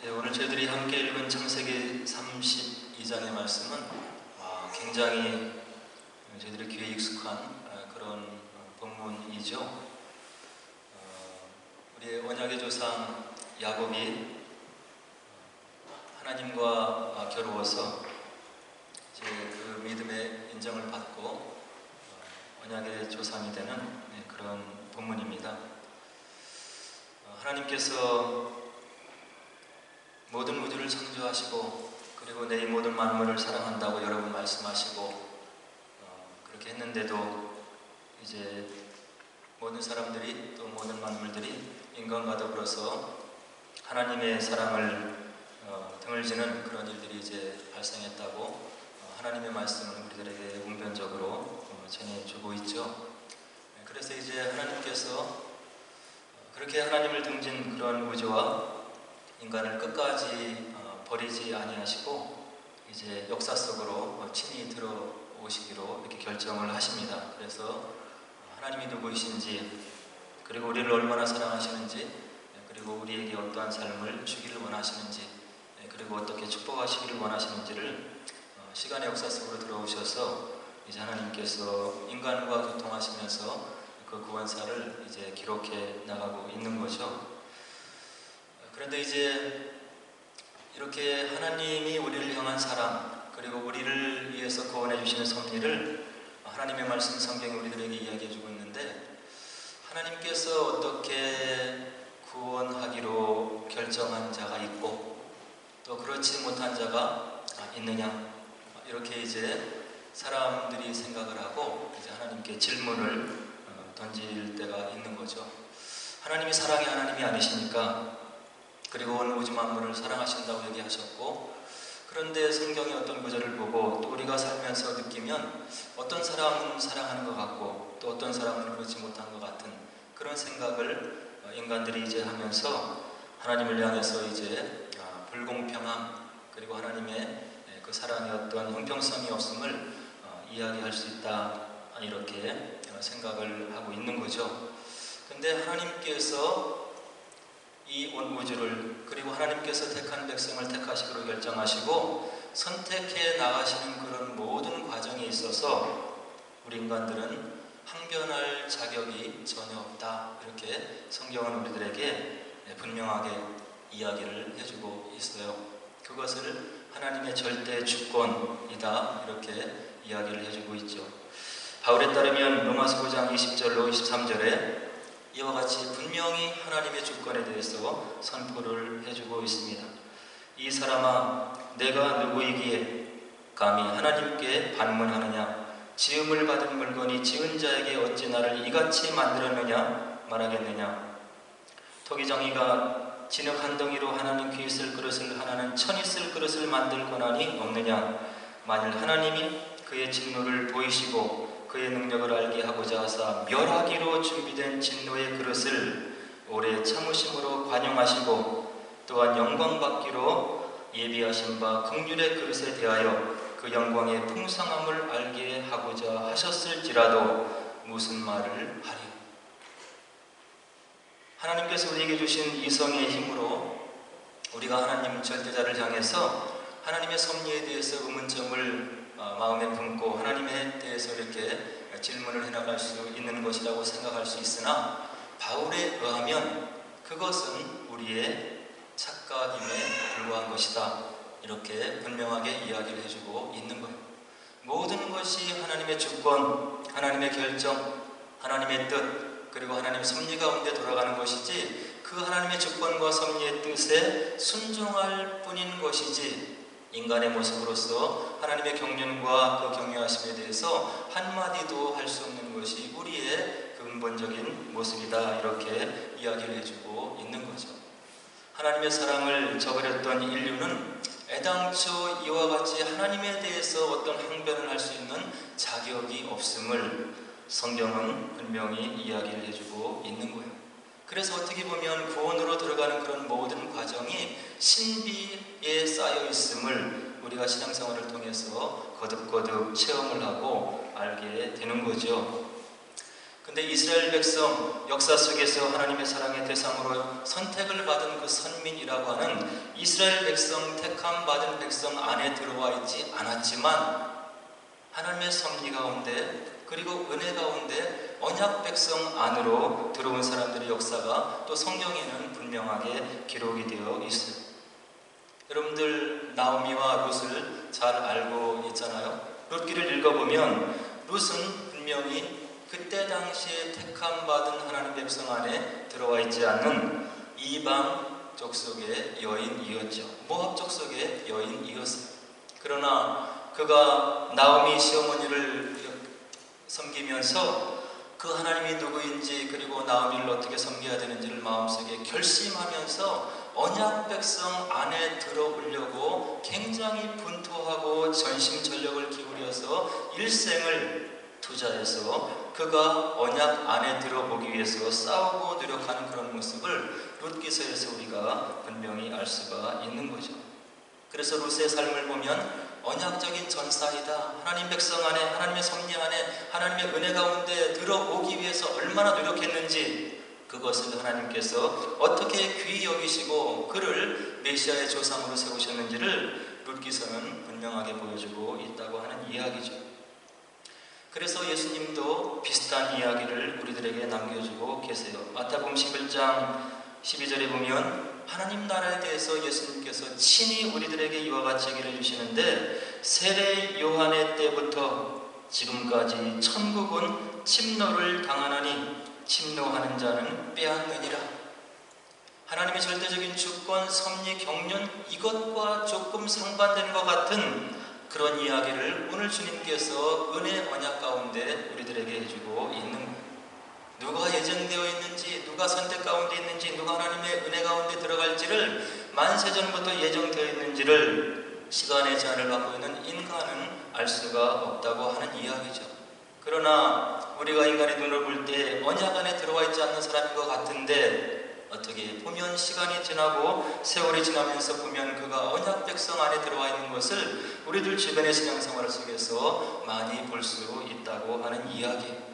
오늘 저희들이 함께 읽은 창세기 32장의 말씀은 굉장히 저희들의 귀에 익숙한 그런 본문이죠. 우리의 언약의 조상 야곱이 하나님과 겨루어서 이제 그 믿음의 인정을 받고 언약의 조상이 되는 그런 본문입니다. 하나님께서 모든 우주를 창조하시고 그리고 내 이 모든 만물을 사랑한다고 여러 번 말씀하시고 그렇게 했는데도 이제 모든 사람들이 또 모든 만물들이 인간과 더불어서 하나님의 사랑을 등을 지는 그런 일들이 이제 발생했다고 하나님의 말씀을 우리들에게 웅변적으로 전해주고 있죠. 그래서 이제 하나님께서 그렇게 하나님을 등진 그런 우주와 인간을 끝까지 버리지 아니하시고 이제 역사 속으로 친히 들어오시기로 이렇게 결정을 하십니다. 그래서 하나님이 누구이신지, 그리고 우리를 얼마나 사랑하시는지, 그리고 우리에게 어떠한 삶을 주기를 원하시는지, 그리고 어떻게 축복하시기를 원하시는지를 시간의 역사 속으로 들어오셔서 이제 하나님께서 인간과 교통하시면서 그 구원사를 이제 기록해 나가고 있는 거죠. 그런데 이제 이렇게 하나님이 우리를 향한 사랑, 그리고 우리를 위해서 구원해 주시는 섭리를 하나님의 말씀 성경이 우리들에게 이야기해 주고 있는데, 하나님께서 어떻게 구원하기로 결정한 자가 있고 또 그렇지 못한 자가 있느냐, 이렇게 이제 사람들이 생각을 하고 이제 하나님께 질문을 던질 때가 있는 거죠. 하나님이 사랑의 하나님이 아니십니까? 그리고 온 우주 만물을 사랑하신다고 얘기하셨고, 그런데 성경의 어떤 구절을 보고 또 우리가 살면서 느끼면 어떤 사람은 사랑하는 것 같고 또 어떤 사람은 그렇지 못한 것 같은 그런 생각을 인간들이 이제 하면서 하나님을 향해서 이제 불공평함, 그리고 하나님의 그 사랑의 어떤 형평성이 없음을 이야기할 수 있다, 이렇게 생각을 하고 있는 거죠. 근데 하나님께서 이 온 우주를, 그리고 하나님께서 택한 백성을 택하시기로 결정하시고 선택해 나가시는 그런 모든 과정에 있어서 우리 인간들은 항변할 자격이 전혀 없다, 이렇게 성경은 우리들에게 분명하게 이야기를 해주고 있어요. 그것을 하나님의 절대 주권이다, 이렇게 이야기를 해주고 있죠. 바울에 따르면 로마서 9장 20절로 23절에 이와 같이 분명히 하나님의 주권에 대해서 선포를 해주고 있습니다. 이 사람아, 내가 누구이기에 감히 하나님께 반문하느냐? 지음을 받은 물건이 지은 자에게 어찌 나를 이같이 만들었느냐 말하겠느냐? 토기정이가 진흙 한 덩이로 하나는 귀 있을 그릇을, 하나는 천 있을 그릇을 만들 권한이 없느냐? 만일 하나님이 그의 진노를 보이시고 그의 능력을 알게 하고자 하사 멸하기로 준비된 진노의 그릇을 오래 참으심으로 관용하시고, 또한 영광받기로 예비하신 바 긍휼의 그릇에 대하여 그 영광의 풍성함을 알게 하고자 하셨을지라도 무슨 말을 하리? 하나님께서 우리에게 주신 이성의 힘으로 우리가 하나님 절대자를 향해서 하나님의 섭리에 대해서 의문점을 마음에 품고 하나님에 대해서 이렇게 질문을 해나갈 수 있는 것이라고 생각할 수 있으나, 바울에 의하면 그것은 우리의 착각 힘에 불과한 것이다, 이렇게 분명하게 이야기를 해주고 있는 거예요. 모든 것이 하나님의 주권, 하나님의 결정, 하나님의 뜻, 그리고 하나님의 섭리 가운데 돌아가는 것이지, 그 하나님의 주권과 섭리의 뜻에 순종할 뿐인 것이지, 인간의 모습으로서 하나님의 경륜과 그 경외하심에 대해서 한마디도 할 수 없는 것이 우리의 근본적인 모습이다, 이렇게 이야기를 해주고 있는 거죠. 하나님의 사랑을 저버렸던 인류는 애당초 이와 같이 하나님에 대해서 어떤 항변을 할 수 있는 자격이 없음을 성경은 분명히 이야기를 해주고 있는 거예요. 그래서 어떻게 보면 구원으로 들어가는 그런 모든 과정이 신비에 쌓여 있음을 우리가 신앙생활을 통해서 거듭거듭 체험을 하고 알게 되는 거죠. 근데 이스라엘 백성 역사 속에서 하나님의 사랑의 대상으로 선택을 받은 그 선민이라고 하는 이스라엘 백성, 택함 받은 백성 안에 들어와 있지 않았지만 하나님의 섭리 가운데 그리고 은혜 가운데 언약 백성 안으로 들어온 사람들의 역사가 또 성경에는 분명하게 기록이 되어 있어요. 여러분들 나오미와 룻을 잘 알고 있잖아요. 룻기를 읽어보면 룻은 분명히 그때 당시에 택함 받은 하나님 백성 안에 들어와 있지 않는 이방 족속의 여인이었죠. 모압 족속의 여인이었어요. 그러나 그가 나오미 시어머니를 섬기면서 그 하나님이 누구인지 그리고 나오미를 어떻게 섬겨야 되는지를 마음속에 결심하면서 언약 백성 안에 들어오려고 굉장히 분투하고 전심전력을 기울여서 일생을 투자해서 그가 언약 안에 들어보기 위해서 싸우고 노력하는 그런 모습을 룻기서에서 우리가 분명히 알 수가 있는 거죠. 그래서 룻의 삶을 보면 언약적인 전사이다. 하나님 백성 안에, 하나님의 섭리 안에, 하나님의 은혜 가운데 들어오기 위해서 얼마나 노력했는지 그것을 하나님께서 어떻게 귀히 여기시고 그를 메시아의 조상으로 세우셨는지를 룻기서는 분명하게 보여주고 있다고 하는 이야기죠. 그래서 예수님도 비슷한 이야기를 우리들에게 남겨주고 계세요. 마태복음 11장 12절에 보면 하나님 나라에 대해서 예수님께서 친히 우리들에게 이와 같이 얘기를 해주시는데 세례 요한의 때부터 지금까지 천국은 침노를 당하나니 침노하는 자는 빼앗느니라. 하나님의 절대적인 주권, 섭리, 경륜 이것과 조금 상반되는 것 같은 그런 이야기를 오늘 주님께서 은혜 언약 가운데 우리들에게 해주고 있는 거예요. 누가 예정되어 있는지, 누가 선택 가운데 있는지, 누가 하나님의 은혜 가운데 들어갈지를 만세전부터 예정되어 있는지를 시간의 제한을 받고 있는 인간은 알 수가 없다고 하는 이야기죠. 그러나 우리가 인간의 눈을 볼 때 언약 안에 들어와 있지 않는 사람인 것 같은데 어떻게 보면 시간이 지나고 세월이 지나면서 보면 그가 언약 백성 안에 들어와 있는 것을 우리들 주변의 신앙생활 속에서 많이 볼 수 있다고 하는 이야기예요.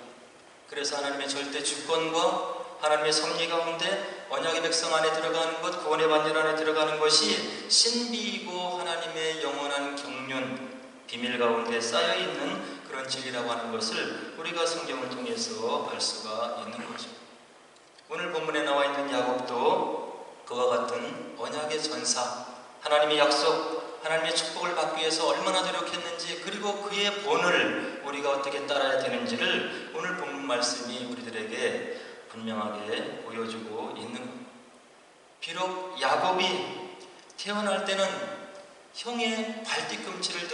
그래서 하나님의 절대 주권과 하나님의 섭리 가운데 언약의 백성 안에 들어가는 것, 구원의 반열 안에 들어가는 것이 신비이고 하나님의 영원한 경륜, 비밀 가운데 쌓여있는 그런 진리라고 하는 것을 우리가 성경을 통해서 알 수가 있는 거죠. 오늘 본문에 나와 있는 야곱도 그와 같은 언약의 전사, 하나님의 약속, 하나님의 축복을 받기 위해서 얼마나 노력했는지 그리고 그의 본을 우리가 어떻게 따라야 되는지를 오늘 본문 말씀이 우리들에게 분명하게 보여주고 있는 겁니다. 비록 야곱이 태어날 때는 형의 발뒤꿈치를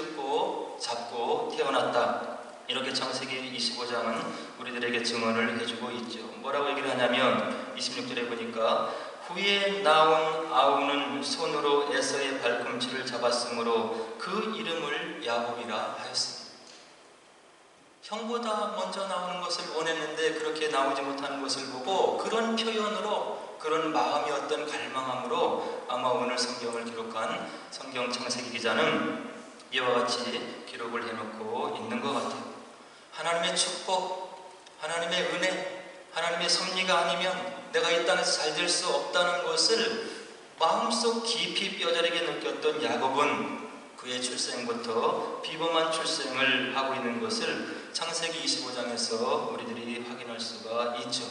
잡고 태어났다. 이렇게 창세기 25장은 우리들에게 증언을 해주고 있죠. 뭐라고 얘기를 하냐면 26절에 보니까 후에 나온 아우는 손으로 에서의 발꿈치를 잡았으므로 그 이름을 야곱이라 하였습니다. 형보다 먼저 나오는 것을 원했는데 그렇게 나오지 못하는 것을 보고 그런 표현으로 그런 마음이 어떤 갈망함으로 아마 오늘 성경을 기록한 성경 창세기 기자는 이와 같이 기록을 해놓고 있는 것 같아요. 하나님의 축복, 하나님의 은혜, 하나님의 섭리가 아니면 내가 이 땅에서 잘 될 수 없다는 것을 마음속 깊이 뼈저리게 느꼈던 야곱은 그의 출생부터 비범한 출생을 하고 있는 것을 창세기 25장에서 우리들이 확인할 수가 있죠.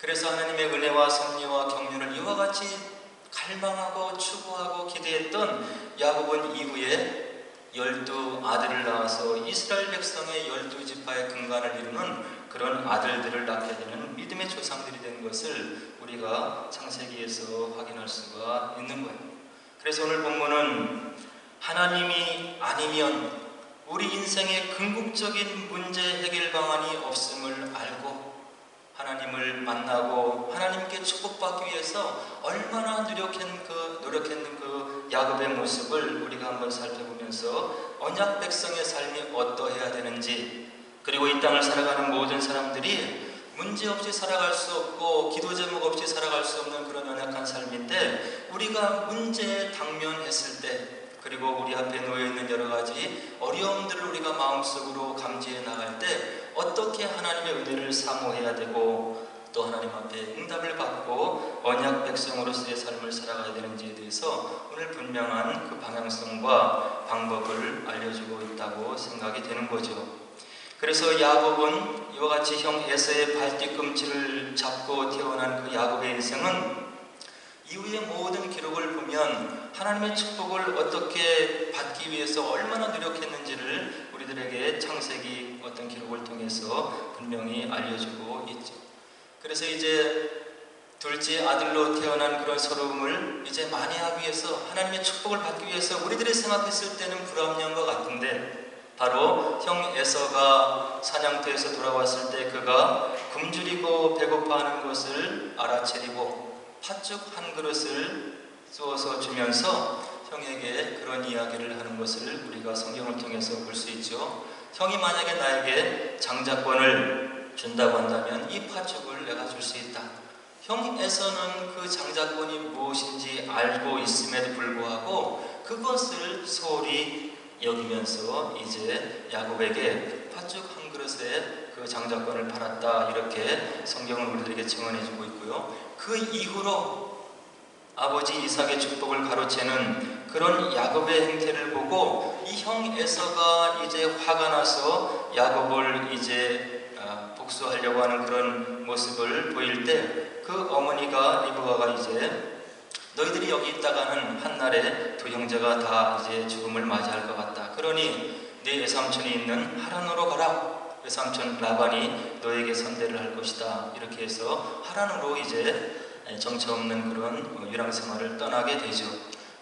그래서 하나님의 은혜와 섭리와 경륜을 이와 같이 갈망하고 추구하고 기대했던 야곱은 이후에 12 아들을 낳아서 이스라엘 백성의 12지파의 근간을 이루는 그런 아들들을 낳게 되는 믿음의 조상들이 된 것을 우리가 창세기에서 확인할 수가 있는 거예요. 그래서 오늘 본문은 하나님이 아니면 우리 인생의 궁극적인 문제 해결 방안이 없음을 알고 하나님을 만나고 하나님께 축복받기 위해서 얼마나 노력했는 그 야곱의 모습을 우리가 한번 살펴보면서 언약 백성의 삶이 어떠해야 되는지, 그리고 이 땅을 살아가는 모든 사람들이 문제없이 살아갈 수 없고 기도 제목 없이 살아갈 수 없는 그런 연약한 삶인데 우리가 문제에 당면했을 때 그리고 우리 앞에 놓여있는 여러 가지 어려움들을 우리가 마음속으로 감지해 나갈 때 어떻게 하나님의 은혜를 사모해야 되고 또 하나님 앞에 응답을 받고 언약 백성으로서의 삶을 살아가야 되는지에 대해서 오늘 분명한 그 방향성과 방법을 알려주고 있다고 생각이 되는 거죠. 그래서 야곱은 이와 같이 형 에서의 발뒤꿈치를 잡고 태어난 그 야곱의 인생은 이후의 모든 기록을 보면 하나님의 축복을 어떻게 받기 위해서 얼마나 노력했는지를 우리들에게 창세기 어떤 기록을 통해서 분명히 알려주고 있죠. 그래서 이제 둘째 아들로 태어난 그런 서러움을 이제 만회하기 위해서 하나님의 축복을 받기 위해서 우리들이 생각했을 때는 불합리한 것 같은데 바로 형 에서가 사냥터에서 돌아왔을 때 그가 굶주리고 배고파하는 것을 알아채리고 팥죽 한 그릇을 쏘아서 주면서 형에게 그런 이야기를 하는 것을 우리가 성경을 통해서 볼 수 있죠. 형이 만약에 나에게 장자권을 준다고 한다면 이 팥죽을 내가 줄 수 있다. 형에서는 그 장자권이 무엇인지 알고 있음에도 불구하고 그것을 소홀히 여기면서 이제 야곱에게 팥죽 한 그릇에 그 장자권을 팔았다, 이렇게 성경은 우리들에게 증언해주고 있고요. 그 이후로 아버지 이삭의 축복을 가로채는 그런 야곱의 행태를 보고 이 형 에서가 이제 화가 나서 야곱을 이제 복수하려고 하는 그런 모습을 보일 때 그 어머니가 리브가가 이제 너희들이 여기 있다가는 한날에 두 형제가 다 이제 죽음을 맞이할 것 같다. 그러니 네 외삼촌이 있는 하란으로 가라. 외삼촌 라반이 너에게 선대를 할 것이다. 이렇게 해서 하란으로 이제 정처 없는 그런 유랑 생활을 떠나게 되죠.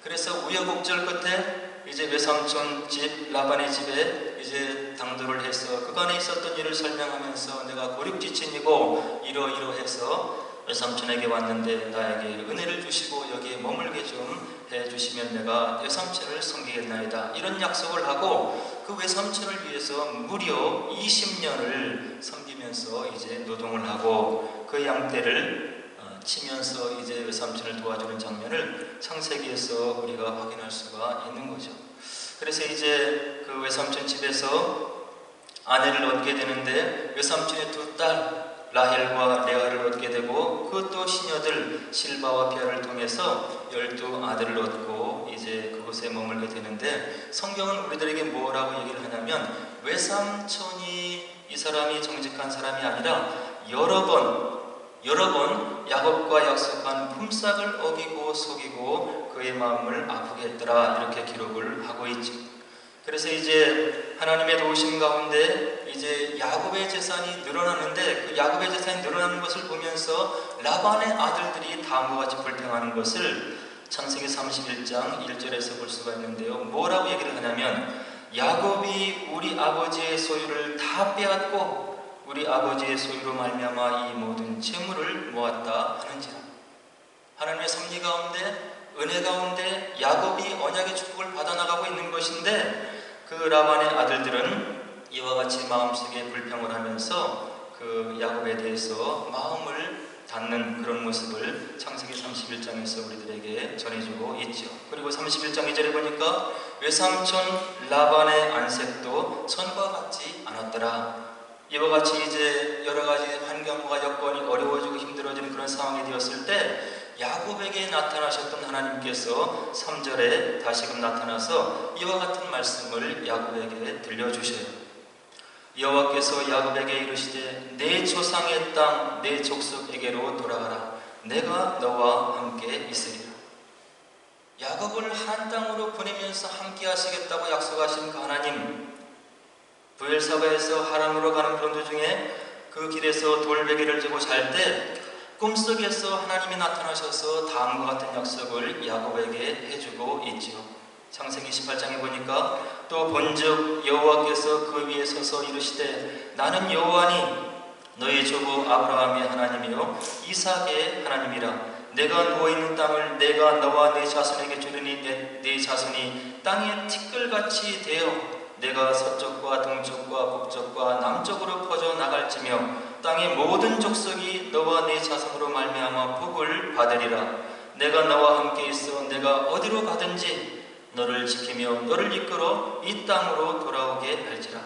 그래서 우여곡절 끝에 이제 외삼촌 집 라반의 집에 이제 당도를 해서 그간에 있었던 일을 설명하면서 내가 고륙지친이고 이러이러해서 외삼촌에게 왔는데 나에게 은혜를 주시고 여기에 머물게 좀 해주시면 내가 외삼촌을 섬기겠나이다. 이런 약속을 하고 그 외삼촌을 위해서 무려 20년을 섬기면서 이제 노동을 하고 그 양떼를 치면서 이제 외삼촌을 도와주는 장면을 창세기에서 우리가 확인할 수가 있는 거죠. 그래서 이제 그 외삼촌 집에서 아내를 얻게 되는데 외삼촌의 두 딸 라헬과 레아를 얻게 되고 그 또 시녀들 실바와 비아를 통해서 12아들을 얻고 이제 그곳에 머물게 되는데 성경은 우리들에게 뭐라고 얘기를 하냐면 외삼촌이 이 사람이 정직한 사람이 아니라 여러 번 야곱과 약속한 품삯을 어기고 속이고 그의 마음을 아프게 했더라, 이렇게 기록을 하고 있죠. 그래서 이제 하나님의 도우심 가운데 이제 야곱의 재산이 늘어나는데 그 야곱의 재산이 늘어나는 것을 보면서 라반의 아들들이 다음과 같이 불평하는 것을 창세기 31장 1절에서 볼 수가 있는데요. 뭐라고 얘기를 하냐면 야곱이 우리 아버지의 소유를 다 빼앗고 우리 아버지의 소유로 말미암아 이 모든 재물을 모았다 하는지라. 하나님의 섭리 가운데 은혜 가운데 야곱이 언약의 축복을 받아나가고 있는 것인데 그 라반의 아들들은 이와 같이 마음속에 불평을 하면서 그 야곱에 대해서 마음을 닫는 그런 모습을 창세기 31장에서 우리들에게 전해주고 있죠. 그리고 31장 2절에 보니까 외삼촌 라반의 안색도 전과 같지 않았더라. 이와 같이 이제 여러 가지 환경과 여건이 어려워지고 힘들어지는 그런 상황이 되었을 때 야곱에게 나타나셨던 하나님께서 3절에 다시금 나타나서 이와 같은 말씀을 야곱에게 들려주셔요. 여호와께서 야곱에게 이르시되 내 조상의 땅 내 족속에게로 돌아가라. 내가 너와 함께 있으리라. 야곱을 하란 땅으로 보내면서 함께 하시겠다고 약속하신 그 하나님, 부엘사바에서 하란으로 가는 그런 도중에 그 길에서 돌베개를 지고 잘 때 꿈속에서 하나님이 나타나셔서 다음과 같은 약속을 야곱에게 해주고 있지요. 창세기 18장에 보니까 또 본즉 여호와께서 그 위에 서서 이르시되 나는 여호와니 너희 조부 아브라함의 하나님이요 이삭의 하나님이라. 내가 누워있는 땅을 내가 너와 네 자손에게 주리니 네 자손이 땅의 티끌같이 되어 내가 서쪽과 동쪽과 북쪽과 남쪽으로 퍼져 나갈지며 땅의 모든 족속이 너와 네 자손으로 말미암아 복을 받으리라. 내가 너와 함께 있어 내가 어디로 가든지 너를 지키며 너를 이끌어 이 땅으로 돌아오게 할지라.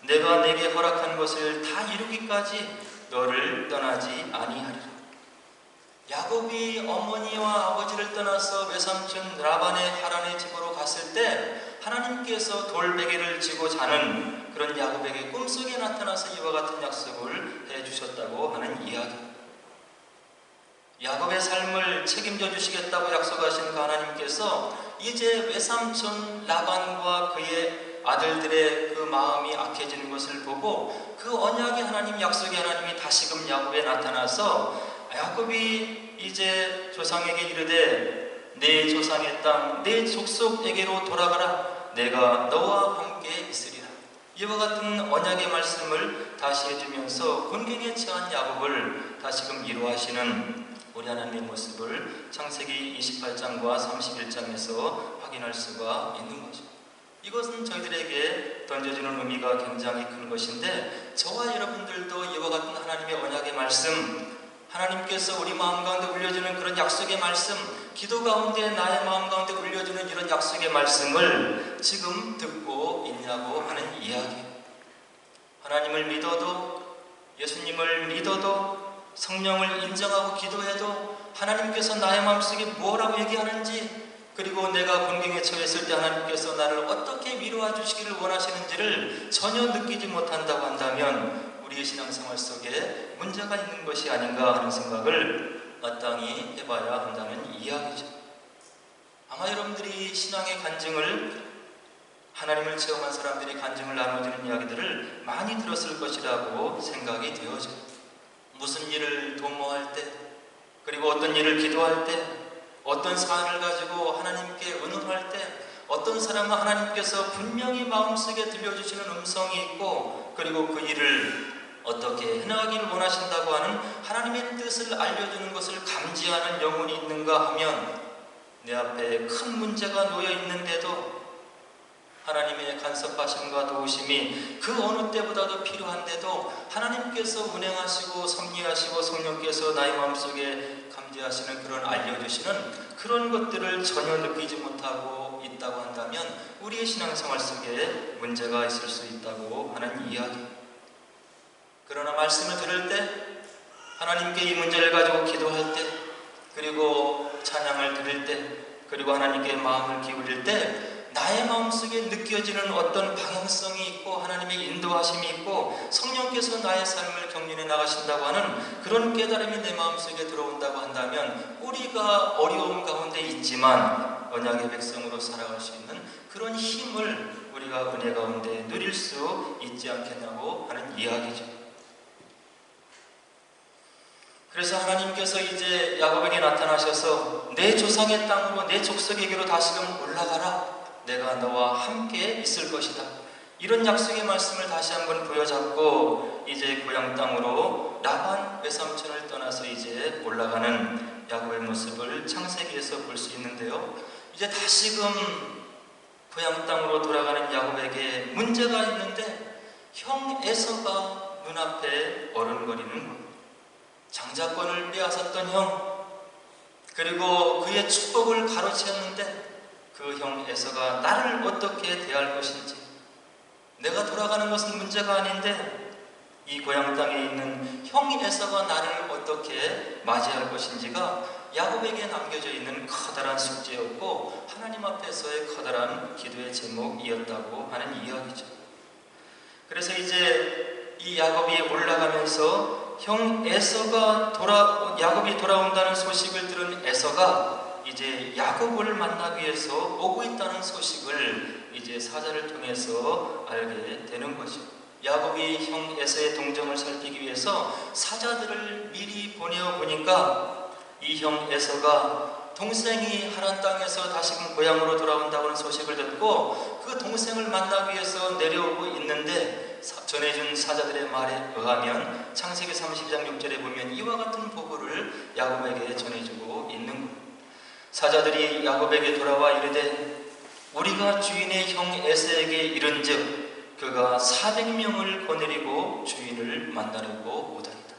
내가 내게 허락한 것을 다 이루기까지 너를 떠나지 아니하리라. 야곱이 어머니와 아버지를 떠나서 외삼촌 라반의 하란의 집으로 갔을 때 하나님께서 돌베개를 쥐고 자는 그런 야곱에게 꿈속에 나타나서 이와 같은 약속을 해주셨다고 하는 이야기. 야곱의 삶을 책임져 주시겠다고 약속하신 그 하나님께서 이제 외삼촌 라반과 그의 아들들의 그 마음이 악해지는 것을 보고 그 언약의 하나님, 약속의 하나님이 다시금 야곱에 나타나서 야곱이 이제 조상에게 이르되 내 조상의 땅, 내 족속에게로 돌아가라. 내가 너와 함께 있으리라. 이와 같은 언약의 말씀을 다시 해주면서 곤경에 처한 야곱을 다시금 위로하시는 우리 하나님의 모습을 창세기 28장과 31장에서 확인할 수가 있는 거죠. 이것은 저희들에게 던져주는 의미가 굉장히 큰 것인데, 저와 여러분들도 이와 같은 하나님의 언약의 말씀, 하나님께서 우리 마음 가운데 울려주는 그런 약속의 말씀, 기도 가운데 나의 마음 가운데 울려주는 이런 약속의 말씀을 지금 듣고 있냐고 하는 이야기. 하나님을 믿어도, 예수님을 믿어도, 성령을 인정하고 기도해도 하나님께서 나의 마음속에 뭐라고 얘기하는지, 그리고 내가 곤경에 처했을 때 하나님께서 나를 어떻게 위로해 주시기를 원하시는지를 전혀 느끼지 못한다고 한다면 우리의 신앙생활 속에 문제가 있는 것이 아닌가 하는 생각을 마땅히 해봐야 한다는 이야기죠. 아마 여러분들이 신앙의 간증을, 하나님을 체험한 사람들이 간증을 나눠주는 이야기들을 많이 들었을 것이라고 생각이 되어져요. 무슨 일을 도모할 때, 그리고 어떤 일을 기도할 때, 어떤 사안을 가지고 하나님께 의논할 때, 어떤 사람은 하나님께서 분명히 마음속에 들려주시는 음성이 있고, 그리고 그 일을 어떻게 해나가기를 원하신다고 하는 하나님의 뜻을 알려주는 것을 감지하는 영혼이 있는가 하면, 내 앞에 큰 문제가 놓여 있는데도 하나님의 간섭하심과 도우심이 그 어느 때보다도 필요한데도 하나님께서 운행하시고 섭리하시고 성령께서 나의 마음속에 감지하시는 그런 알려주시는 그런 것들을 전혀 느끼지 못하고 있다고 한다면 우리의 신앙생활 속에 문제가 있을 수 있다고 하는 이야기. 그러나 말씀을 들을 때, 하나님께 이 문제를 가지고 기도할 때, 그리고 찬양을 들을 때, 그리고 하나님께 마음을 기울일 때 나의 마음속에 느껴지는 어떤 방향성이 있고 하나님의 인도하심이 있고 성령께서 나의 삶을 경륜해 나가신다고 하는 그런 깨달음이 내 마음속에 들어온다고 한다면 우리가 어려움 가운데 있지만 언약의 백성으로 살아갈 수 있는 그런 힘을 우리가 은혜 가운데 누릴 수 있지 않겠냐고 하는 이야기죠. 그래서 하나님께서 이제 야곱에게 나타나셔서 내 조상의 땅으로, 내 족속에게로 다시금 올라가라. 내가 너와 함께 있을 것이다. 이런 약속의 말씀을 다시 한번 부여잡고 이제 고향 땅으로 라반 외삼촌을 떠나서 이제 올라가는 야곱의 모습을 창세기에서 볼 수 있는데요. 이제 다시금 고향 땅으로 돌아가는 야곱에게 문제가 있는데 형 에서가 눈앞에 어른거리는 겁니다. 장자권을 빼앗았던 형, 그리고 그의 축복을 가로채었는데 그 형 에서가 나를 어떻게 대할 것인지, 내가 돌아가는 것은 문제가 아닌데 이 고향 땅에 있는 형 에서가 나를 어떻게 맞이할 것인지가 야곱에게 남겨져 있는 커다란 숙제였고 하나님 앞에서의 커다란 기도의 제목이었다고 하는 이야기죠. 그래서 이제 이 야곱이 올라가면서 형 에서가 야곱이 돌아온다는 소식을 들은 에서가 이제 야곱을 만나기 위해서 오고 있다는 소식을 이제 사자를 통해서 알게 되는 거죠. 야곱이 형 에서의 동정을 살피기 위해서 사자들을 미리 보내어보니까 이 형 에서가 동생이 하란 땅에서 다시금 고향으로 돌아온다고 하는 소식을 듣고 그 동생을 만나기 위해서 내려오고 있는데 전해준 사자들의 말에 의하면 창세기 32장 6절에 보면 이와 같은 보고를 야곱에게 전해주고 있는 겁니다. 사자들이 야곱에게 돌아와 이르되 우리가 주인의 형 에서에게 이른즉 그가 400명을 거느리고 주인을 만나려고 오다니다.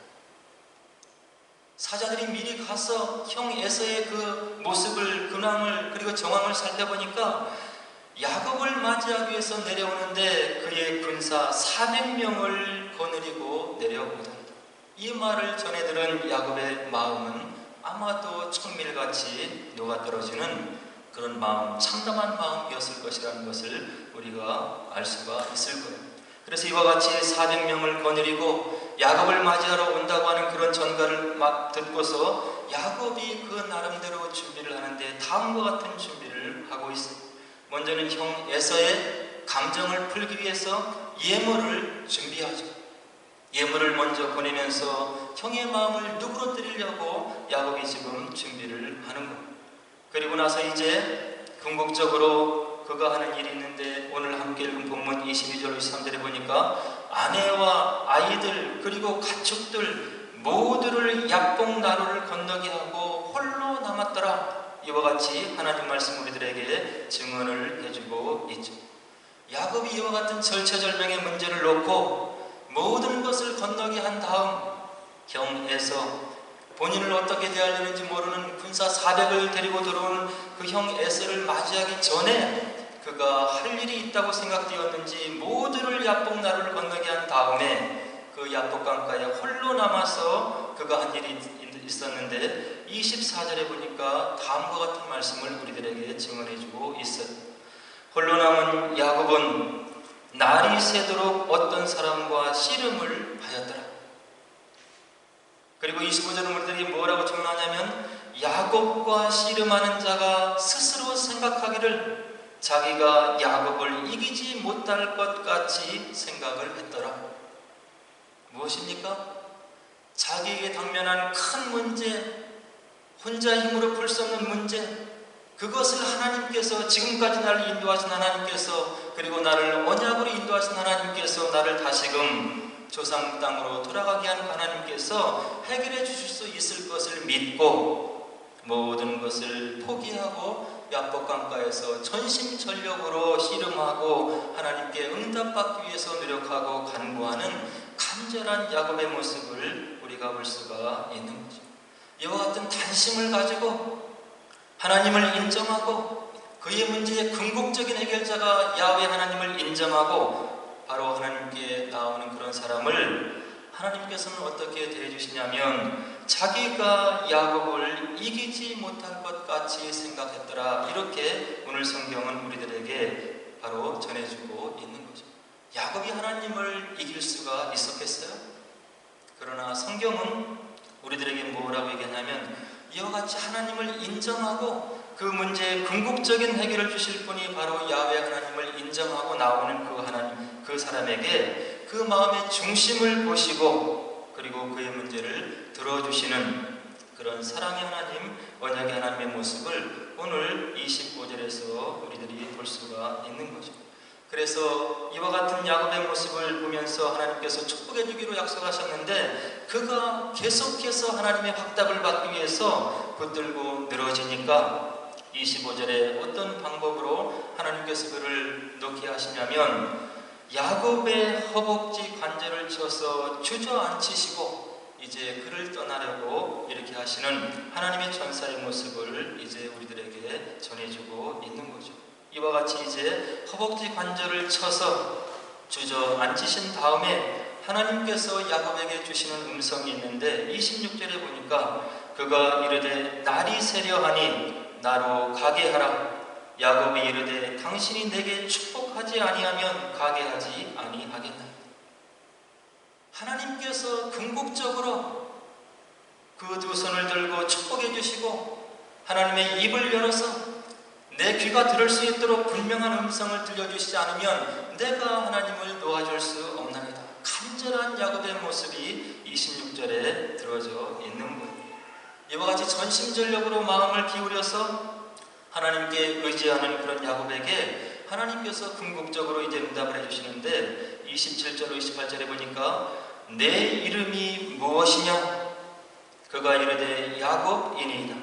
사자들이 미리 가서 형 에서의 그 모습을, 근황을, 그리고 정황을 살펴보니까 야곱을 맞이하기 위해서 내려오는데 그의 군사 400명을 거느리고 내려오다. 이 말을 전해 들은 야곱의 마음은 아마도 청밀같이 녹아떨어지는 그런 마음, 참담한 마음이었을 것이라는 것을 우리가 알 수가 있을 거예요. 그래서 이와 같이 400명을 거느리고 야곱을 맞이하러 온다고 하는 그런 전가를 막 듣고서 야곱이 그 나름대로 준비를 하는데 다음과 같은 준비를 하고 있어요. 먼저는 형 에서의 감정을 풀기 위해서 예물을 준비하죠. 예물을 먼저 보내면서 형의 마음을 누그러뜨리려고 야곱이 지금 준비를 하는 거예요. 그리고 나서 이제 궁극적으로 그가 하는 일이 있는데 오늘 함께 읽은 본문 22절 23절에 보니까 아내와 아이들 그리고 가축들 모두를 야복 나루를 건너게 하고 홀로 남았더라. 이와 같이 하나님 말씀 우리들에게 증언을 해주고 있죠. 야곱이 이와 같은 절체절명의 문제를 놓고 모든 것을 건너게 한 다음 형 에서 본인을 어떻게 대하려는지 모르는 군사 400을 데리고 들어온 그 형 에서를 맞이하기 전에 그가 할 일이 있다고 생각되었는지 모두를 야복 나루를 건너게 한 다음에 그 야복 강가에 홀로 남아서 그가 한 일이 있었는데 24절에 보니까 다음과 같은 말씀을 우리들에게 증언해주고 있어요. 홀로 남은 야곱은 날이 새도록 어떤 사람과 씨름을 하였더라. 그리고 25절은 우리들이 뭐라고 증언하냐면 야곱과 씨름하는 자가 스스로 생각하기를 자기가 야곱을 이기지 못할 것 같이 생각을 했더라. 무엇입니까? 자기에게 당면한 큰 문제, 혼자 힘으로 풀 수 없는 문제, 그것을 하나님께서 지금까지 나를 인도하신 하나님께서 그리고 나를 언약으로 인도하신 하나님께서 나를 다시금 조상 땅으로 돌아가게 한 하나님께서 해결해 주실 수 있을 것을 믿고 모든 것을 포기하고 야복강가에서 전심전력으로 씨름하고 하나님께 응답받기 위해서 노력하고 간구하는 간절한 야곱의 모습을 우리가 볼 수가 있는 거죠. 이와 같은 단심을 가지고 하나님을 인정하고 그의 문제의 궁극적인 해결자가 야훼 하나님을 인정하고 바로 하나님께 나오는 그런 사람을 하나님께서는 어떻게 대해주시냐면 자기가 야곱을 이기지 못할 것 같이 생각했더라. 이렇게 오늘 성경은 우리들에게 바로 전해주고 있는 거죠. 야곱이 하나님을 이길 수가 있었겠어요? 그러나 성경은 우리들에게 뭐라고 얘기하냐면 이와 같이 하나님을 인정하고 그 문제의 궁극적인 해결을 주실 분이 바로 야훼 하나님을 인정하고 나오는 그 하나님, 그 사람에게 그 마음의 중심을 보시고 그리고 그의 문제를 들어주시는 그런 사랑의 하나님, 언약의 하나님의 모습을 오늘 25절에서 우리들이 볼 수가 있는 거죠. 그래서 이와 같은 야곱의 모습을 보면서 하나님께서 축복해 주기로 약속하셨는데 그가 계속해서 하나님의 확답을 받기 위해서 붙들고 늘어지니까 25절에 어떤 방법으로 하나님께서 그를 놓게 하시냐면 야곱의 허벅지 관절을 쳐서 주저앉히시고 이제 그를 떠나려고 이렇게 하시는 하나님의 천사의 모습을 이제 우리들에게 전해주고 있는 거죠. 이와 같이 이제 허벅지 관절을 쳐서 주저앉히신 다음에 하나님께서 야곱에게 주시는 음성이 있는데 26절에 보니까 그가 이르되 날이 새려하니 나로 가게 하라. 야곱이 이르되 당신이 내게 축복하지 아니하면 가게 하지 아니하겠나이다. 하나님께서 궁극적으로 그 두 손을 들고 축복해 주시고 하나님의 입을 열어서 내 귀가 들을 수 있도록 분명한 음성을 들려주시지 않으면 내가 하나님을 놓아줄 수 없나이다. 간절한 야곱의 모습이 26절에 들어져 있는 것. 이와 같이 전심전력으로 마음을 기울여서 하나님께 의지하는 그런 야곱에게 하나님께서 궁극적으로 이제 응답을 해주시는데 27절 28절에 보니까 내 이름이 무엇이냐? 그가 이르되 야곱이니이다.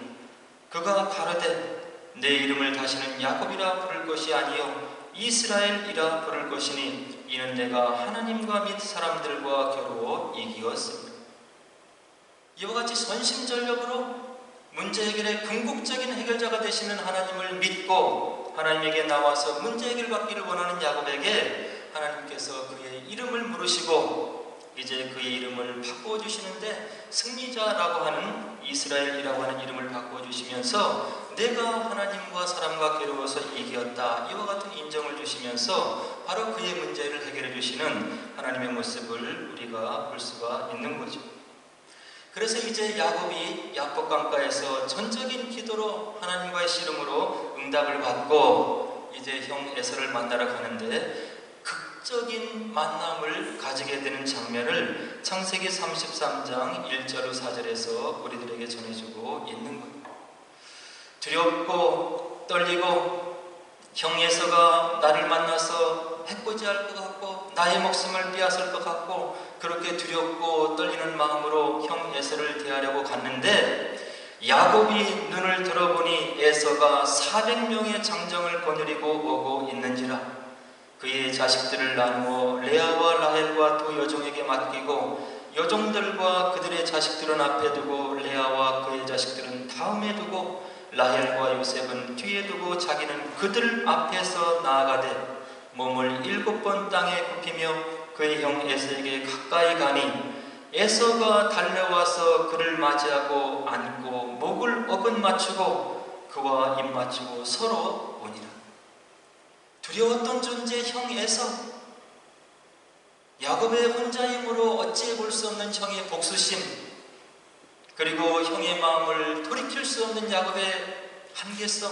그가 가로되 내 이름을 다시는 야곱이라 부를 것이 아니요 이스라엘이라 부를 것이니 이는 내가 하나님과 및 사람들과 겨루어 이기었습니다. 이와 같이 전심전력으로 문제 해결의 궁극적인 해결자가 되시는 하나님을 믿고 하나님에게 나와서 문제 해결받기를 원하는 야곱에게 하나님께서 그의 이름을 물으시고 이제 그의 이름을 바꿔주시는데 승리자라고 하는 이스라엘이라고 하는 이름을 바꿔주시면서 내가 하나님과 사람과 괴로워서 이겼다 이와 같은 인정을 주시면서 바로 그의 문제를 해결해 주시는 하나님의 모습을 우리가 볼 수가 있는 거죠. 그래서 이제 야곱이 야복 강가에서 전적인 기도로 하나님과의 씨름으로 응답을 받고 이제 형 에서를 만나러 가는데 극적인 만남을 가지게 되는 장면을 창세기 33장 1절 4절에서 우리들에게 전해주고 있는 거예요. 두렵고 떨리고 형 에서가 나를 만나서 해코지할 것 같고 나의 목숨을 빼앗을 것 같고 그렇게 두렵고 떨리는 마음으로 형 에서를 대하려고 갔는데 야곱이 눈을 들어보니 에서가 400명의 장정을 거느리고 오고 있는지라 그의 자식들을 나누어 레아와 라헬과 두 여종에게 맡기고 여종들과 그들의 자식들은 앞에 두고 레아와 그의 자식들은 다음에 두고 라헬과 요셉은 뒤에 두고 자기는 그들 앞에서 나아가되 몸을 7번 땅에 굽히며 그의 형 에서에게 가까이 가니 에서가 달려와서 그를 맞이하고 안고 목을 어긋맞추고 그와 입맞추고 서로 오니라. 두려웠던 존재 형 에서, 야곱의 혼자임으로 어찌해 볼 수 없는 형의 복수심, 그리고 형의 마음을 돌이킬 수 없는 야곱의 한계성,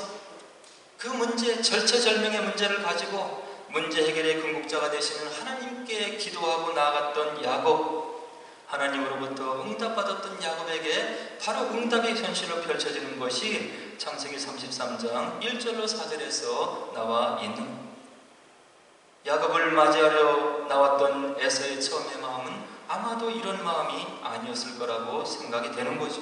그 문제, 절체절명의 문제를 가지고 문제 해결의 궁극자가 되시는 하나님께 기도하고 나아갔던 야곱, 하나님으로부터 응답받았던 야곱에게 바로 응답의 현실로 펼쳐지는 것이 창세기 33장 1절로 4절에서 나와 있는 야곱을 맞이하려 나왔던 에서의 처음의 마음은 아마도 이런 마음이 아니었을 거라고 생각이 되는 거죠.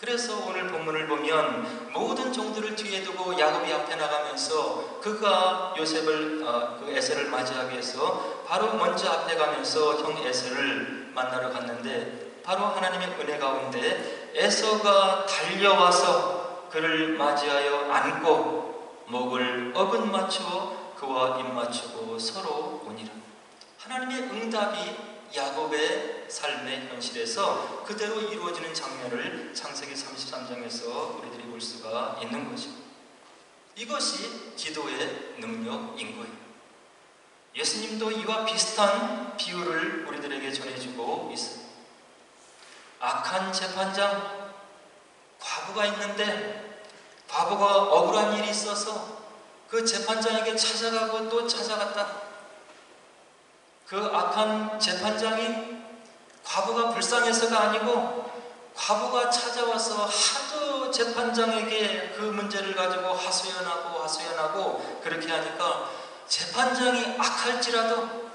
그래서 오늘 본문을 보면 모든 종들을 뒤에 두고 야곱이 앞에 나가면서 그가 요셉을 그 에서를 맞이하기 위해서 바로 먼저 앞에 가면서 형 에서를 만나러 갔는데 바로 하나님의 은혜 가운데 에서가 달려와서 그를 맞이하여 안고 목을 어긋맞추어 그와 입맞추고 서로 오니라. 하나님의 응답이 야곱의 삶의 현실에서 그대로 이루어지는 장면을 창세기 33장에서 우리들이 볼 수가 있는 거죠. 이것이 기도의 능력인 거예요. 예수님도 이와 비슷한 비유를 우리들에게 전해주고 있어요. 악한 재판장, 과부가 있는데 과부가 억울한 일이 있어서 그 재판장에게 찾아가고 또 찾아갔다. 그 악한 재판장이 과부가 불쌍해서가 아니고 과부가 찾아와서 하도 재판장에게 그 문제를 가지고 하소연하고 그렇게 하니까 재판장이 악할지라도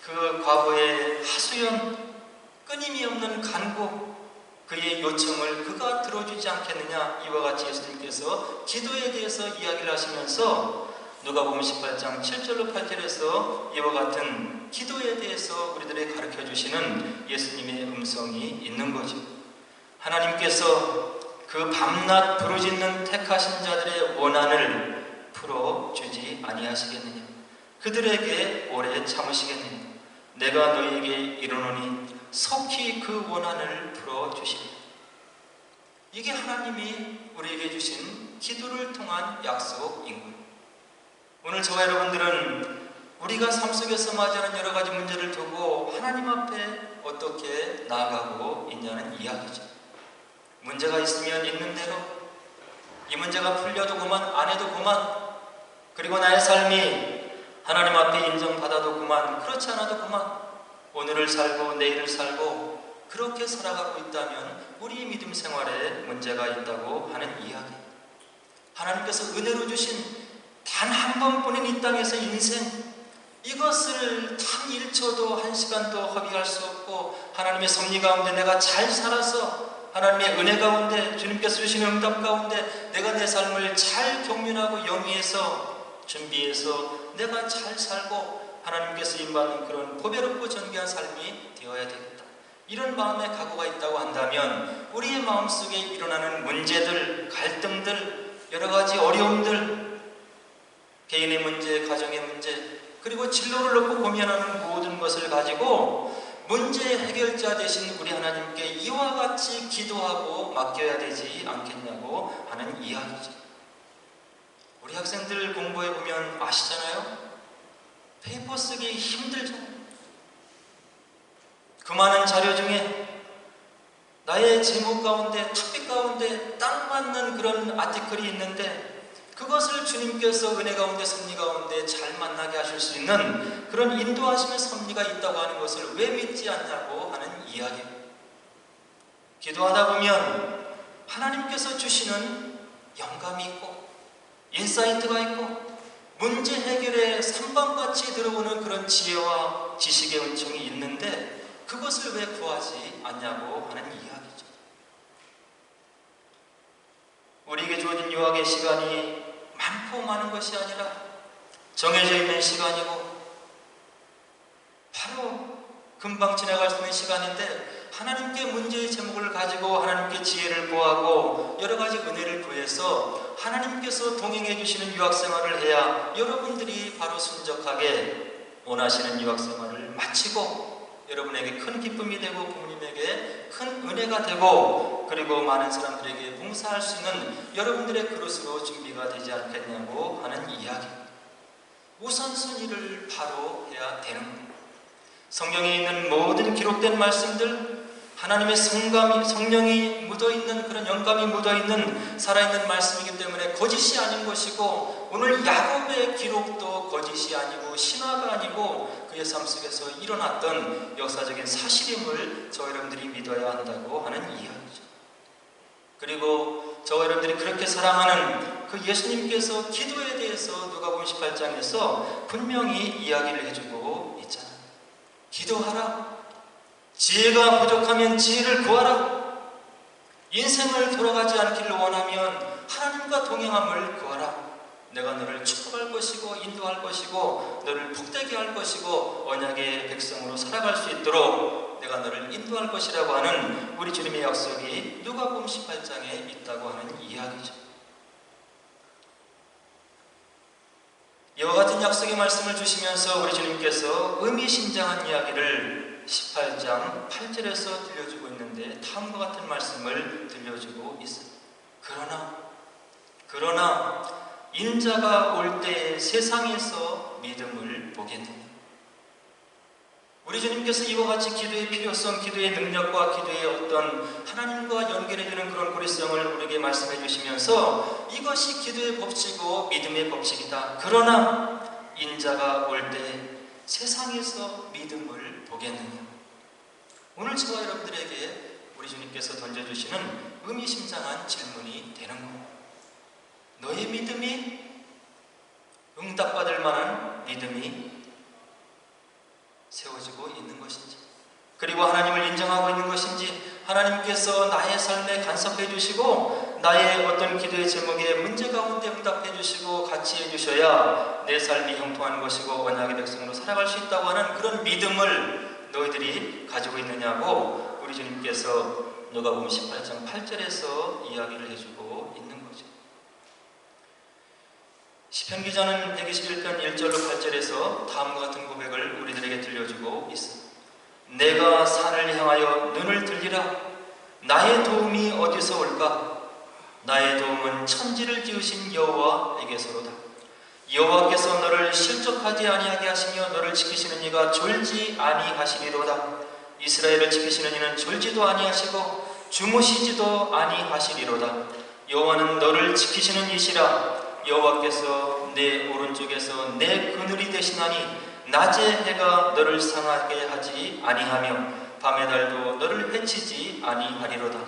그 과부의 하소연, 끊임이 없는 간구, 그의 요청을 그가 들어주지 않겠느냐. 이와 같이 예수님께서 기도에 대해서 이야기를 하시면서 누가복음 18장 7절로 8절에서 이와 같은 기도에 대해서 우리들에게 가르쳐 주시는 예수님의 음성이 있는 거죠. 하나님께서 그 밤낮 부르짖는 택하신 자들의 원한을 풀어주지 아니하시겠느냐. 그들에게 오래 참으시겠느냐. 내가 너희에게 이르노니 속히 그 원한을 풀어주시리라. 이게 하나님이 우리에게 주신 기도를 통한 약속인 거예요. 오늘 저와 여러분들은 우리가 삶 속에서 맞이하는 여러 가지 문제를 두고 하나님 앞에 어떻게 나아가고 있냐는 이야기죠. 문제가 있으면 있는 대로 이 문제가 풀려도 그만, 안 해도 그만, 그리고 나의 삶이 하나님 앞에 인정받아도 그만, 그렇지 않아도 그만, 오늘을 살고 내일을 살고 그렇게 살아가고 있다면 우리의 믿음 생활에 문제가 있다고 하는 이야기. 하나님께서 은혜로 주신 단 한 번뿐인 이 땅에서 인생, 이것을 단 1초도 1시간도 허비할 수 없고 하나님의 섭리 가운데 내가 잘 살아서 하나님의 은혜 가운데 주님께서 주시는 응답 가운데 내가 내 삶을 잘 경륜하고 영위해서 준비해서 내가 잘 살고 하나님께서 임받는 그런 보배롭고 존귀한 삶이 되어야 되겠다. 이런 마음의 각오가 있다고 한다면 우리의 마음속에 일어나는 문제들, 갈등들, 여러 가지 어려움들, 개인의 문제, 가정의 문제, 그리고 진로를 놓고 고민하는 모든 것을 가지고 문제 해결자 되신 우리 하나님께 이와 같이 기도하고 맡겨야 되지 않겠냐고 하는 이야기죠. 우리 학생들 공부해 보면 아시잖아요? 페이퍼 쓰기 힘들잖아요. 그 많은 자료 중에 나의 제목 가운데, 토픽 가운데 딱 맞는 그런 아티클이 있는데 그것을 주님께서 은혜 가운데, 섭리 가운데 잘 만나게 하실 수 있는 그런 인도하심의 섭리가 있다고 하는 것을 왜 믿지 않냐고 하는 이야기입니다. 기도하다 보면 하나님께서 주시는 영감이 있고 인사이트가 있고 문제 해결에 선방같이 들어오는 그런 지혜와 지식의 은총이 있는데 그것을 왜 구하지 않냐고 하는 이야기죠. 우리에게 주어진 유학의 시간이 많고 많은 것이 아니라 정해져 있는 시간이고 바로 금방 지나갈 수 있는 시간인데 하나님께 문제의 제목을 가지고 하나님께 지혜를 구하고 여러 가지 은혜를 구해서 하나님께서 동행해 주시는 유학생활을 해야 여러분들이 바로 순적하게 원하시는 유학생활을 마치고 여러분에게 큰 기쁨이 되고 부모님에게 큰 은혜가 되고 그리고 많은 사람들에게 봉사할 수 있는 여러분들의 그릇으로 준비가 되지 않겠냐고 하는 이야기. 우선순위를 바로 해야 되는 겁니다. 성경에 있는 모든 기록된 말씀들, 하나님의 성령이 묻어있는 그런 영감이 묻어있는 살아있는 말씀이기 때문에 거짓이 아닌 것이고 오늘 야곱의 기록도 거짓이 아니고 신화가 아니고 그의 삶 속에서 일어났던 역사적인 사실임을 저와 여러분들이 믿어야 한다고 하는 이야기죠. 그리고 저와 여러분들이 그렇게 사랑하는 그 예수님께서 기도에 대해서 누가복음 18장에서 분명히 이야기를 해주고 있잖아요. 기도하라. 지혜가 부족하면 지혜를 구하라. 인생을 돌아가지 않기를 원하면 하나님과 동행함을 구하라. 내가 너를 축복할 것이고 인도할 것이고 너를 복되게 할 것이고 언약의 백성으로 살아갈 수 있도록 내가 너를 인도할 것이라고 하는 우리 주님의 약속이 누가복음 18장에 있다고 하는 이야기죠. 이와 같은 약속의 말씀을 주시면서 우리 주님께서 의미심장한 이야기를 18장 8절에서 들려주고 있는데 다음과 같은 말씀을 들려주고 있습니다. 그러나 인자가 올 때에 세상에서 믿음을 보겠느냐. 우리 주님께서 이와 같이 기도의 필요성, 기도의 능력과 기도의 어떤 하나님과 연결해주는 그런 고리성을 우리에게 말씀해 주시면서 이것이 기도의 법칙이고 믿음의 법칙이다. 그러나 인자가 올 때에 세상에서 믿음을 보겠느냐. 오늘 저와 여러분들에게 우리 주님께서 던져주시는 의미심장한 질문이 되는 겁니다. 너의 믿음이 응답받을 만한 믿음이 세워지고 있는 것인지, 그리고 하나님을 인정하고 있는 것인지, 하나님께서 나의 삶에 간섭해 주시고 나의 어떤 기도의 제목에 문제 가운데 응답해 주시고 같이 해 주셔야 내 삶이 형통한 것이고 언약의 백성으로 살아갈 수 있다고 하는 그런 믿음을 너희들이 가지고 있느냐고 우리 주님께서 누가복음 18장 8절에서 이야기를 해주고 있는 거죠. 시편 기자는 121편 1절로 8절에서 다음과 같은 고백을 우리들에게 들려주고 있습니다. 내가 산을 향하여 눈을 들리라. 나의 도움이 어디서 올까? 나의 도움은 천지를 지으신 여호와에게서로다. 여호와께서 너를 실족하지 아니하게 하시며 너를 지키시는 이가 졸지 아니하시리로다. 이스라엘을 지키시는 이는 졸지도 아니하시고 주무시지도 아니하시리로다. 여호와는 너를 지키시는 이시라. 여호와께서 내 오른쪽에서 내 그늘이 되시나니 낮에 해가 너를 상하게 하지 아니하며 밤의 달도 너를 해치지 아니하리로다.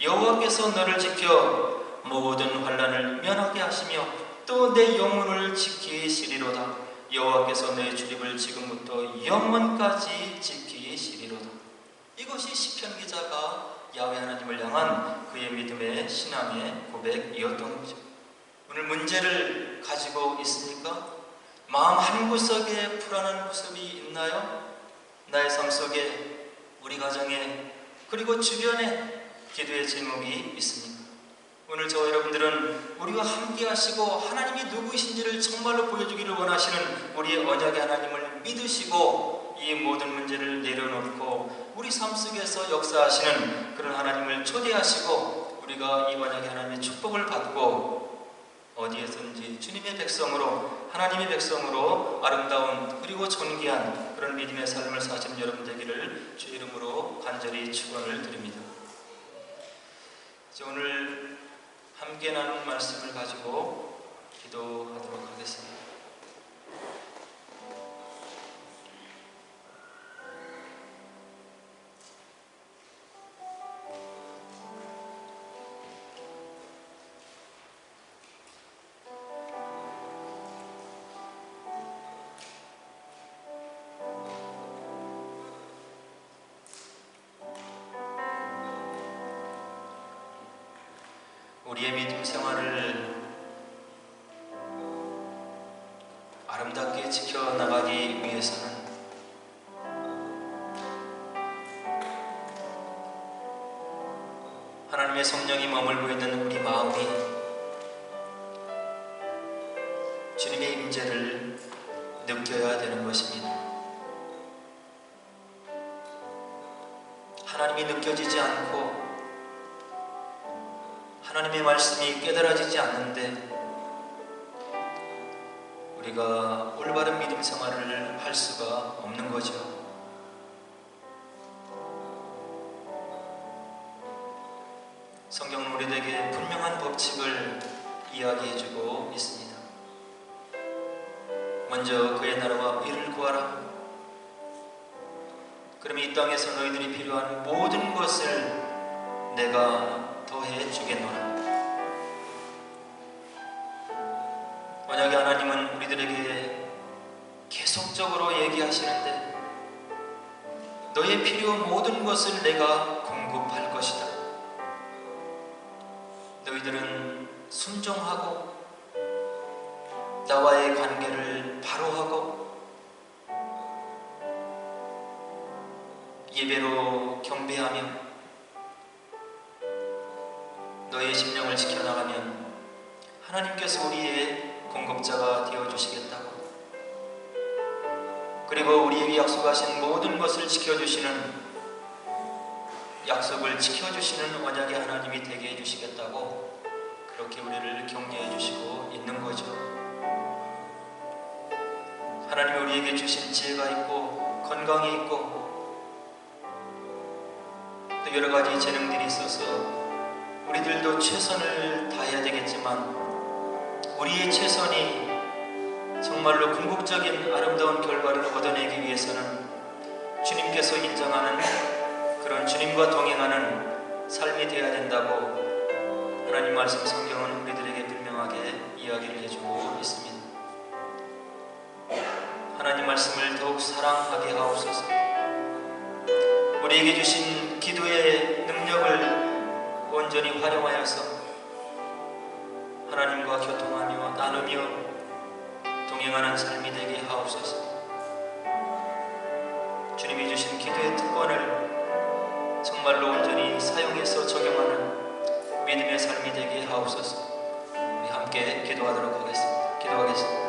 여호와께서 너를 지켜 모든 환난을 면하게 하시며 또 내 영혼을 지키시리로다. 여호와께서 내 출입을 지금부터 영원까지 지키시리로다. 이것이 시편 기자가 야훼 하나님을 향한 그의 믿음의 신앙의 고백이었던 거죠. 오늘 문제를 가지고 있습니까? 마음 한구석에 불안한 모습이 있나요? 나의 삶 속에, 우리 가정에, 그리고 주변에 기도의 제목이 있습니까? 오늘 저와 여러분들은 우리와 함께 하시고 하나님이 누구이신지를 정말로 보여주기를 원하시는 우리의 언약의 하나님을 믿으시고 이 모든 문제를 내려놓고 우리 삶 속에서 역사하시는 그런 하나님을 초대하시고 우리가 이 언약의 하나님의 축복을 받고 어디에서든지 주님의 백성으로, 하나님의 백성으로 아름다운 그리고 존귀한 그런 믿음의 삶을 사시는 여러분 되기를 주 이름으로 간절히 축원을 드립니다. 오늘 함께 나눈 말씀을 가지고 기도하도록 하겠습니다. 우리의 믿음 생활을 아름답게 지켜나가기 위해서는 하나님의 성령이 머물고 있는 우리 마음이 주님의 임재를 느껴야 되는 것입니다. 하나님이 느껴지지 않고 하나님의 말씀이 깨달아지지 않는데 우리가 올바른 믿음 생활을 할 수가 없는 거죠. 성경은 우리에게 분명한 법칙을 이야기해주고 있습니다. 먼저 그의 나라와 의를 구하라. 그러면 이 땅에서 너희들이 필요한 모든 것을 내가 더해 주겠노라. 언약의 하나님은 우리들에게 계속적으로 얘기하시는데 너의 필요 모든 것을 내가 공급할 것이다. 너희들은 순종하고 나와의 관계를 바로 하고 예배로 경배하며 너의 심령을 지켜나가면 하나님께서 우리의 공급자가 되어주시겠다고, 그리고 우리에게 약속하신 모든 것을 지켜주시는, 약속을 지켜주시는 언약의 하나님이 되게 해주시겠다고 그렇게 우리를 격려해 주시고 있는 거죠. 하나님이 우리에게 주신 지혜가 있고 건강이 있고 또 여러 가지 재능들이 있어서 우리들도 최선을 다해야 되겠지만 우리의 최선이 정말로 궁극적인 아름다운 결과를 얻어내기 위해서는 주님께서 인정하는 그런 주님과 동행하는 삶이 되어야 된다고 하나님 말씀 성경은 우리들에게 분명하게 이야기를 해주고 있습니다. 하나님 말씀을 더욱 사랑하게 하옵소서. 우리에게 주신 기도의 능력을 온전히 활용하여서 하나님과 교통하며 나누며 동행하는 삶이 되게 하옵소서. 주님이 주신 기도의 특권을 정말로 온전히 사용해서 적용하는 믿음의 삶이 되게 하옵소서. 우리 함께 기도하도록 하겠습니다. 기도하겠습니다.